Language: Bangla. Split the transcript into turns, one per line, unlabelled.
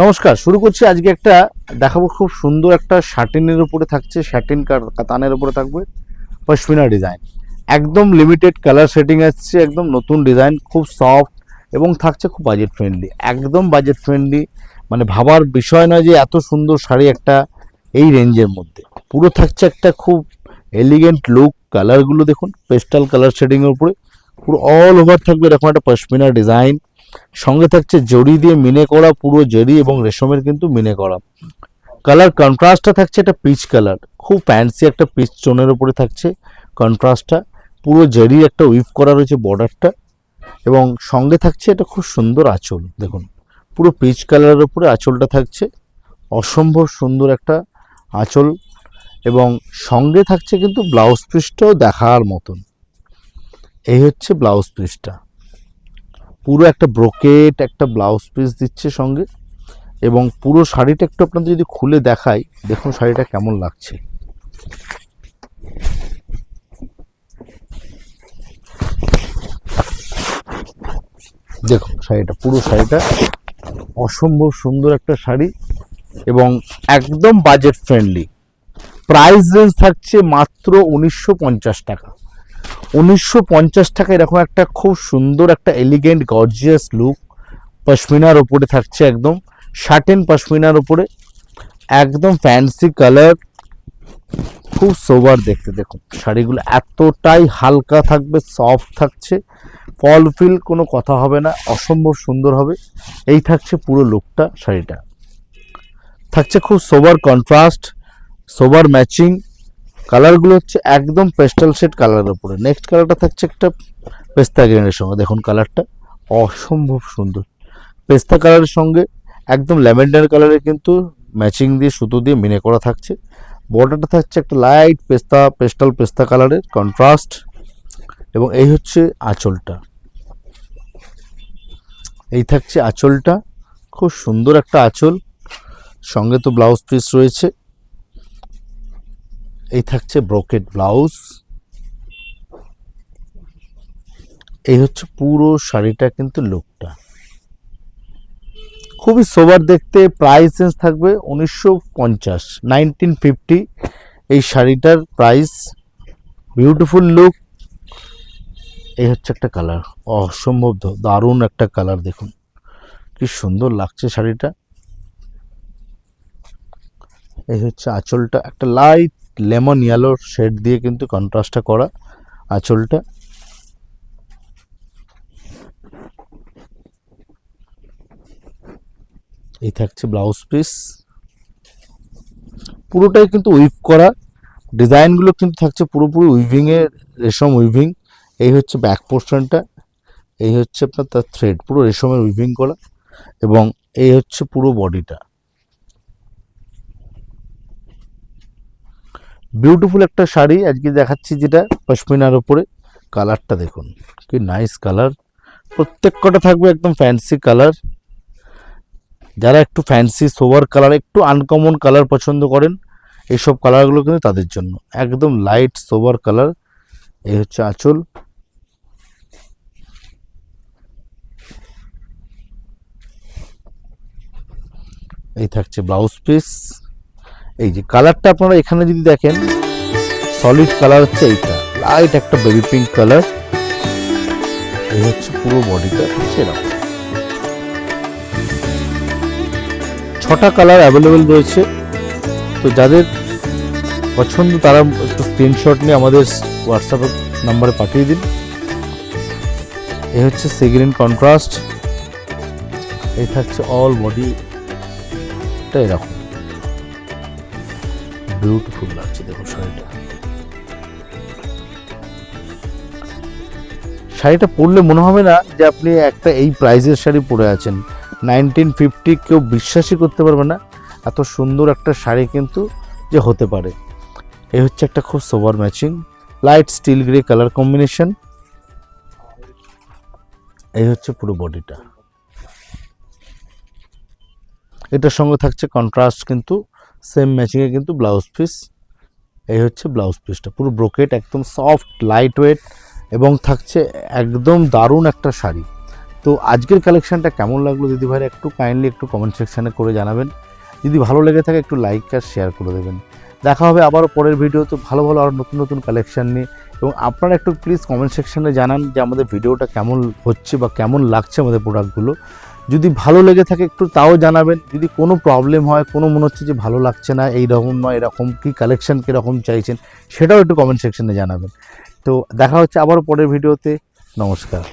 নমস্কার, শুরু করছি আজকে একটা দেখাবো। খুব সুন্দর একটা শাটিনের উপরে থাকছে, শাটিন কাতানের উপরে থাকবে পশমিনা ডিজাইন। একদম লিমিটেড কালার সেটিং আসছে, একদম নতুন ডিজাইন, খুব সফট এবং থাকছে খুব বাজেট ফ্রেন্ডলি। একদম বাজেট ফ্রেন্ডলি, মানে ভাবার বিষয় নয় যে এত সুন্দর শাড়ি একটা এই রেঞ্জের মধ্যে। পুরো থাকছে একটা খুব এলিগেন্ট লুক। কালারগুলো দেখুন, পেস্টাল কালার শেডিংয়ের উপরে পুরো অল ওভার থাকবে এরকম একটা পশমিনা ডিজাইন। সঙ্গে থাকছে জড়ি দিয়ে মিনে করা, পুরো জড়ি এবং রেশমের কিন্তু মিনে করা। কালার কন্ট্রাস্টটা থাকছে একটা পিচ কালার, খুব ফ্যান্সি একটা পিচ টোনের উপরে থাকছে কন্ট্রাস্টটা। পুরো জড়ি একটা উইভ করা রয়েছে বর্ডারটা, এবং সঙ্গে থাকছে এটা খুব সুন্দর আঁচল। দেখুন, পুরো পিচ কালারের উপরে আঁচলটা থাকছে, অসম্ভব সুন্দর একটা আঁচল। এবং সঙ্গে থাকছে কিন্তু ব্লাউজ পিসটাও দেখার মতন। এই হচ্ছে ব্লাউজ পিসটা, পুরো একটা ব্রোকেট একটা ব্লাউজ পিস দিচ্ছে সঙ্গে। এবং পুরো শাড়িটা একটু আপনাদের যদি খুলে দেখাই, দেখুন শাড়িটা কেমন লাগছে। দেখুন শাড়িটা, পুরো শাড়িটা অসম্ভব সুন্দর একটা শাড়ি এবং একদম বাজেট ফ্রেন্ডলি। প্রাইস রেঞ্জ থাকছে মাত্র 1950 টাকা। 1950 টাকা এরকম একটা খুব সুন্দর একটা এলিগেন্ট গর্জিয়াস লুক পশমিনার ওপরে থাকছে, একদম শার্টেন পশমিনার ওপরে, একদম ফ্যান্সি কালার, খুব সোবার দেখতে। দেখুন শাড়িগুলো এতটাই হালকা থাকবে, সফট থাকছে, ফল ফিল কোনো কথা হবে না, অসম্ভব সুন্দর হবে। এই থাকছে পুরো লুকটা। শাড়িটা থাকছে খুব সোবার কন্ট্রাস্ট, সোবার ম্যাচিং। কালারগুলো হচ্ছে একদম পেস্টাল শেড কালারের উপরে। নেক্সট কালারটা থাকছে একটা পেস্তা গ্রিনের সঙ্গে। দেখুন কালারটা অসম্ভব সুন্দর, পেস্তা কালারের সঙ্গে একদম ল্যাভেন্ডার কালারের কিন্তু ম্যাচিং দিয়ে সুতো দিয়ে মিনে করা থাকছে। বর্ডারটা থাকছে একটা লাইট পেস্টাল পেস্তা কালারের কন্ট্রাস্ট। এবং এই হচ্ছে আঁচলটা, এই থাকছে আঁচলটা, খুব সুন্দর একটা আঁচল। সঙ্গে তো ব্লাউজ পিস রয়েছে। এই থাকছে ব্রোকেট ব্লাউজ। এই হচ্ছে পুরো শাড়িটা কিন্তু লুকটা খুবই সোবার দেখতে। প্রাইস রেঞ্জ থাকবে 1950 এই শাড়িটার প্রাইস। Beautiful look. এই হচ্ছে একটা কালার, অসম্ভব দারুণ একটা কালার। দেখুন কি সুন্দর লাগছে শাড়িটা। এই হচ্ছে আঁচলটা, একটা লাইট লেমন ইয়েলো শেড দিয়ে কিন্তু কন্ট্রাস্টটা করা আঁচলটা। এই থাকছে ব্লাউজ পিস, পুরোটাই কিন্তু উইভ করা। ডিজাইনগুলো কিন্তু থাকছে পুরোপুরি উইভিংয়ের, রেশম উইভিং। এই হচ্ছে ব্যাক পোর্শনটা, এই হচ্ছে আপনার তার থ্রেড, পুরো রেশমের উইভিং করা। এবং এই হচ্ছে পুরো বডিটা। বিউটিফুল একটা শাড়ি আজকে দেখাচ্ছি, যেটা পশমিনার ওপরে। কালারটা দেখুন কি নাইস কালার, প্রত্যেক কটা থাকবে একদম ফ্যান্সি কালার। যারা একটু ফ্যান্সি সোবার কালার, একটু আনকমন কালার পছন্দ করেন, এইসব কালারগুলো কিন্তু তাদের জন্য একদম লাইট সোবার কালার। এই হচ্ছে আঁচল। এই থাকছে ব্লাউজ পিস। এই যে কালারটা আপনারা এখানে যদি দেখেন, সলিড কালার হচ্ছে এইটা, লাইট একটা বেবি পিঙ্ক কালার। এই হচ্ছে পুরো বডিটা হচ্ছে এরকম। 6টা কালার অ্যাভেলেবেল রয়েছে, তো যাদের পছন্দ তারা একটু স্ক্রিনশট নিয়ে আমাদের হোয়াটসঅ্যাপ নাম্বারে পাঠিয়ে দিন। এই হচ্ছে সি গ্রিন কন্ট্রাস্ট। এই থাকছে অল বডিটা এরকম, বিউটিফুল লাগছে। দেখুন শাড়িটা পরলে মনে হবে না যে আপনি একটা এই প্রাইজের শাড়ি পরে আছেন। 1950 কেউ বিশ্বাসই করতে পারবে না এত সুন্দর একটা শাড়ি কিন্তু যে হতে পারে। এই হচ্ছে একটা খুব sober matching, light steel grey colour combination. এই হচ্ছে পুরো বডিটা। এটার সঙ্গে থাকছে কন্ট্রাস্ট কিন্তু সেম ম্যাচিংয়ে কিন্তু ব্লাউজ পিস। এই হচ্ছে ব্লাউজ পিসটা, পুরো ব্রোকেট, একদম সফট লাইট ওয়েট এবং থাকছে একদম দারুণ একটা শাড়ি। তো আজকের কালেকশনটা কেমন লাগলো দিদি ভাইরা একটু কাইন্ডলি একটু কমেন্ট সেকশানে করে জানাবেন। যদি ভালো লেগে থাকে একটু লাইক আর শেয়ার করে দেবেন। দেখা হবে আবারও পরের ভিডিওতে ভালো ভালো আর নতুন নতুন কালেকশন নিয়ে। এবং আপনারা একটু প্লিজ কমেন্ট সেকশানে জানান যে আমাদের ভিডিওটা কেমন হচ্ছে বা কেমন লাগছে আমাদের প্রোডাক্টগুলো। যদি ভালো লেগে থাকে একটু তাও জানাবেন। যদি কোনো প্রবলেম হয়, কোনো মনে হচ্ছে যে ভালো লাগছে না, এই রকম নয় এরকম, কি কালেকশন কীরকম চাইছেন সেটাও একটু কমেন্ট সেকশানে জানাবেন। তো দেখা হচ্ছে আবারও পরের ভিডিওতে। নমস্কার।